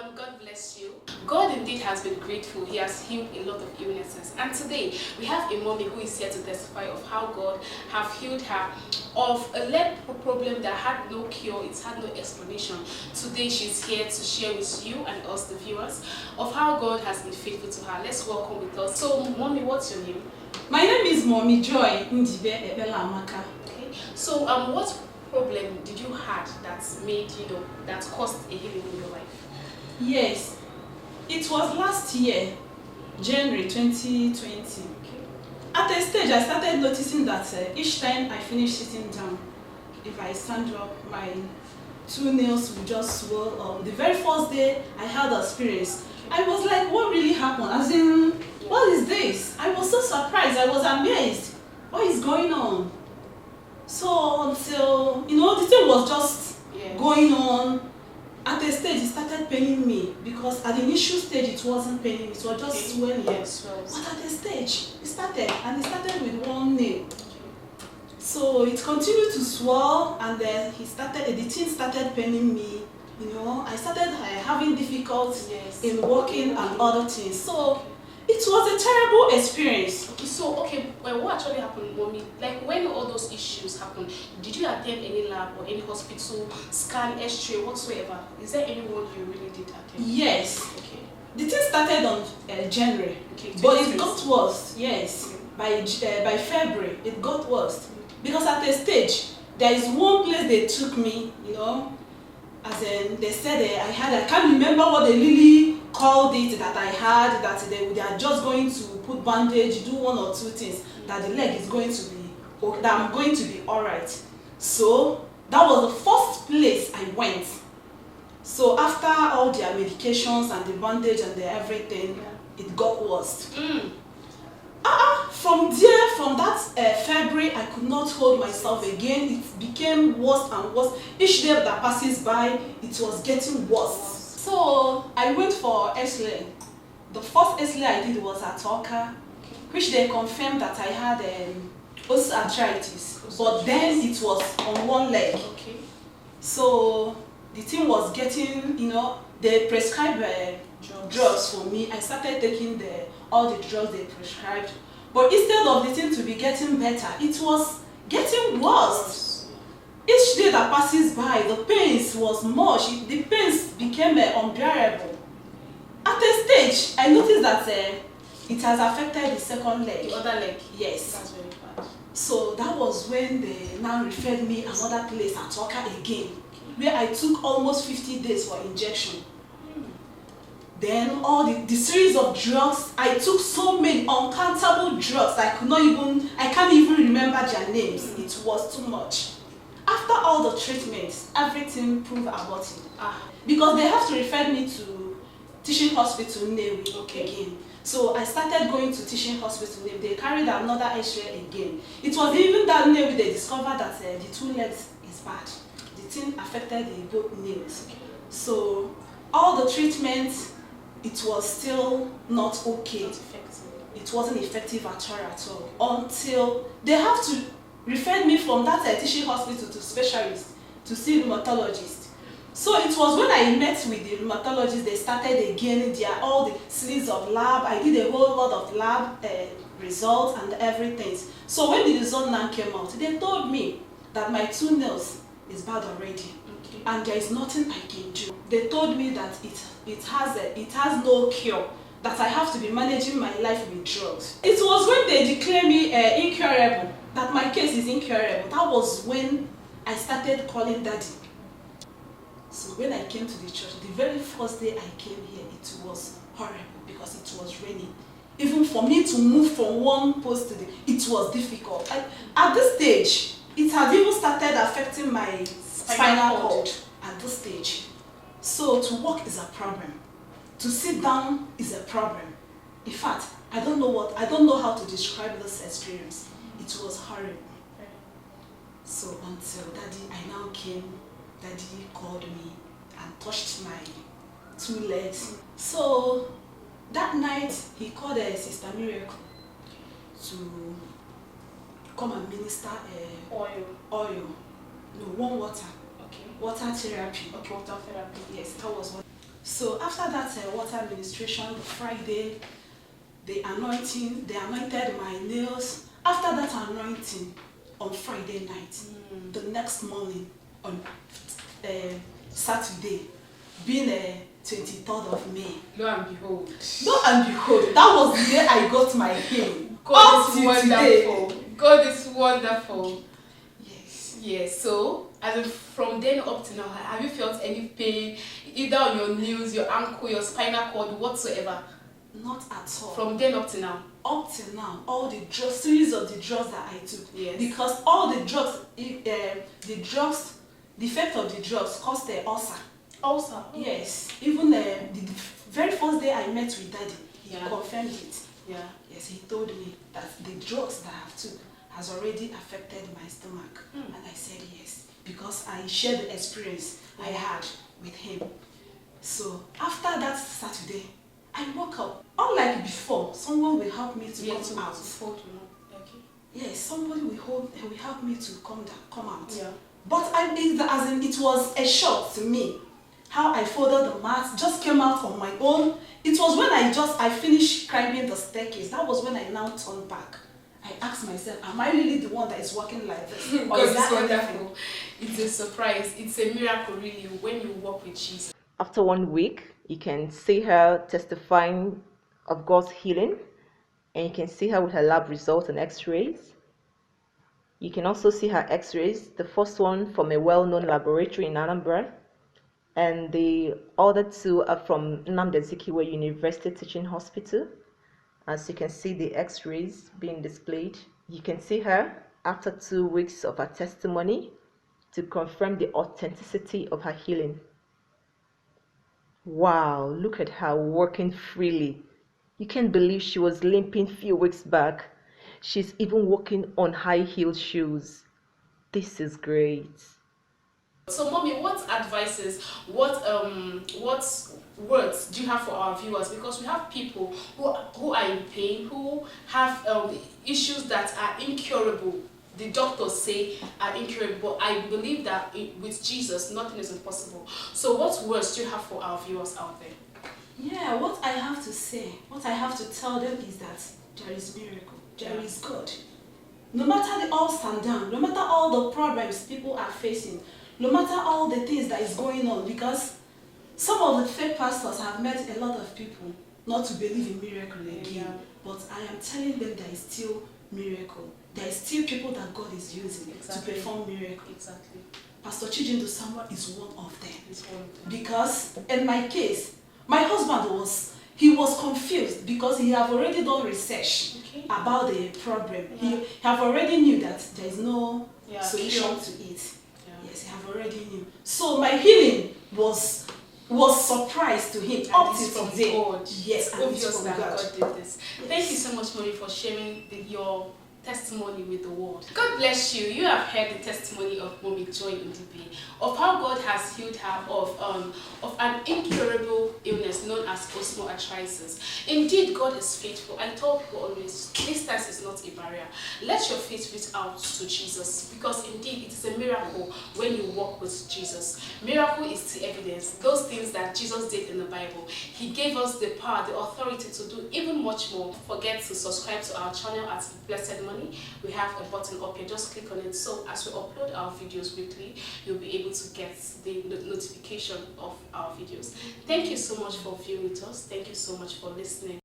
everyone, God bless you. God indeed has been grateful. He has healed a lot of illnesses. And today, we have a mommy who is here to testify of how God have healed her of a leg problem that had no cure, it had no explanation. Today, she's here to share with you and us, the viewers, of how God has been faithful to her. Let's welcome with us. So, mommy, what's your name? My name is Mommy Joy Ndibe Ebela Amaka. Okay. So, what problem did you had that made that caused a healing in your life? Yes, it was last year, January 2020. Okay. At a stage, I started noticing that each time I finish sitting down, if I stand up, my two nails will just swell up. The very first day I had the experience, I was like, what really happened? As in, what is this? I was so surprised, I was amazed. What is going on? So until, the thing was just going on. At a stage, it started paining me because at the initial stage, it wasn't paining me, it was just swelling. Yes, but at the stage, it started with one nail. So it continued to swell, and then the thing started paining me. I started having difficulty in walking and other things. So it was a terrible experience. Okay, so what actually happened, mommy? Like when all those issues happened, did you attend any lab or any hospital, scan, X-ray, whatsoever? Is there anyone you really did attend? Yes. Okay. The thing started on January, but it got worse. Yes, by February it got worse because at a stage there is one place they took me. As in they said I can't remember what they really called it that I had, that they are just going to put bandage, do one or two things, that the leg is going to be, or that I'm going to be alright. So that was the first place I went. So after all their medications and the bandage and the everything, it got worse. From that February, I could not hold myself again. It became worse and worse. Each day that passes by, it was getting worse. So I went for X-ray. The first X-ray I did was at Oka, which they confirmed that I had osteoarthritis. But then it was on one leg. Okay. So the thing was getting, they prescribed drugs for me. I started taking all the drugs they prescribed. But instead of the thing to be getting better, it was getting worse. Each day that passes by, the pains was much. The pains became unbearable. At a stage, I noticed that it has affected the second leg. The other leg? Yes. That's very bad. So that was when they now referred me another place at Oka again, where I took almost 50 days for injection. Then all the series of drugs, I took so many uncountable drugs I can't even remember their names. It was too much. After all the treatments, everything proved aborted. Because they have to refer me to Teaching Hospital Nnewi again. So I started going to Teaching Hospital Nnewi. They carried another X-ray again. It was even that Nnewi they discovered that the two legs is bad. The thing affected the both nails. So all the treatments, it was still not okay. It wasn't effective at all. Until they have to refer me from that teaching hospital to specialist to see rheumatologist. So it was when I met with the rheumatologist, they started again all the series of lab. I did a whole lot of lab results and everything. So when the result now came out, they told me that my two nails is bad already. And there is nothing I can do. They told me that it has no cure, that I have to be managing my life with drugs. It was when they declared me incurable, that my case is incurable. That was when I started calling Daddy. So when I came to the church, the very first day I came here, it was horrible because it was raining. Even for me to move from one post to it was difficult. At this stage, it had even started affecting my spinal cord at this stage. So to walk is a problem. To sit down is a problem. In fact, I don't know how to describe this experience. It was horrible. So until I now came, Daddy called me and touched my two legs. So that night he called Sister Miracle to come and minister oil. No, warm water. Okay. Water therapy. Okay, water therapy. Yes, that was what. So after that water administration, the Friday, they anointed my nails. After that anointing, on Friday night, the next morning, on Saturday, being 23rd of May. Lo and behold. Lo and behold, that was the day I got my healing. God is wonderful. God is wonderful. Yes. Yes. So, from then up to now, have you felt any pain, either on your knees, your ankle, your spinal cord, whatsoever? Not at all. From then up to now? Up till now, all the drugs, series of the drugs that I took. Yes. Because all the drugs, the effect of the drugs caused the ulcer. Ulcer? Oh. Yes. Even the very first day I met with Daddy, he confirmed it. Yeah. Yes, he told me that the drugs that I have took has already affected my stomach. And I said yes, because I shared the experience I had with him. So after that Saturday, I woke up. Unlike before, someone will help me to come out. Okay. Yes, somebody will help me to come out. Yeah. But it was a shock to me how I folded the mat, just came out on my own. It was when I finished climbing the staircase. That was when I now turned back. I asked myself, am I really the one that is walking like this? God is wonderful. It's a surprise. It's a miracle, really, when you walk with Jesus. After 1 week, you can see her testifying of God's healing, and you can see her with her lab results and x-rays. You can also see her x-rays, the first one from a well-known laboratory in Anambra, and the other two are from Nnamdi Azikiwe University Teaching Hospital. As you can see the x-rays being displayed, you can see her after 2 weeks of her testimony to confirm the authenticity of her healing. Wow, look at her working freely. You can't believe she was limping a few weeks back. She's even walking on high-heeled shoes. This is great. So, Mommy, what words do you have for our viewers? Because we have people who are in pain, who have issues that are incurable. The doctors say are incurable. I believe that with Jesus, nothing is impossible. So, what words do you have for our viewers out there? Yeah, what I have to say, what I have to tell them is that there is miracle, there is God. No matter the ups and downs, no matter all the problems people are facing, no matter all the things that is going on, because some of the fake pastors have met a lot of people not to believe in miracle again. But I am telling them there is still miracle. There is still people that God is using to perform miracles. Exactly. Pastor Chijindu Samuel is one of them. Because in my case, my husband was confused because he have already done research about the problem. He have already knew that there is no solution to it. Yes, he have already knew. So my healing was surprise to him up to today. God. Yes, obvious that God did this. Yes. Thank you so much, Mommy, for sharing your testimony with the world. God bless you. You have heard the testimony of Mommy Joy Ndibe, of how God has healed her of an incurable illness known as osteoarthritis. Indeed, God is faithful. I tell people always, distance is not a barrier. Let your faith reach out to Jesus, because indeed it is a miracle when you walk with Jesus. Miracle is the evidence. Those things that Jesus did in the Bible, He gave us the power, the authority to do even much more. Don't forget to subscribe to our channel at Blessed Money. We have a button up here, just click on it, so as we upload our videos weekly, you'll be able to get the notification of our videos. Thank you so much for viewing with us. Thank you so much for listening.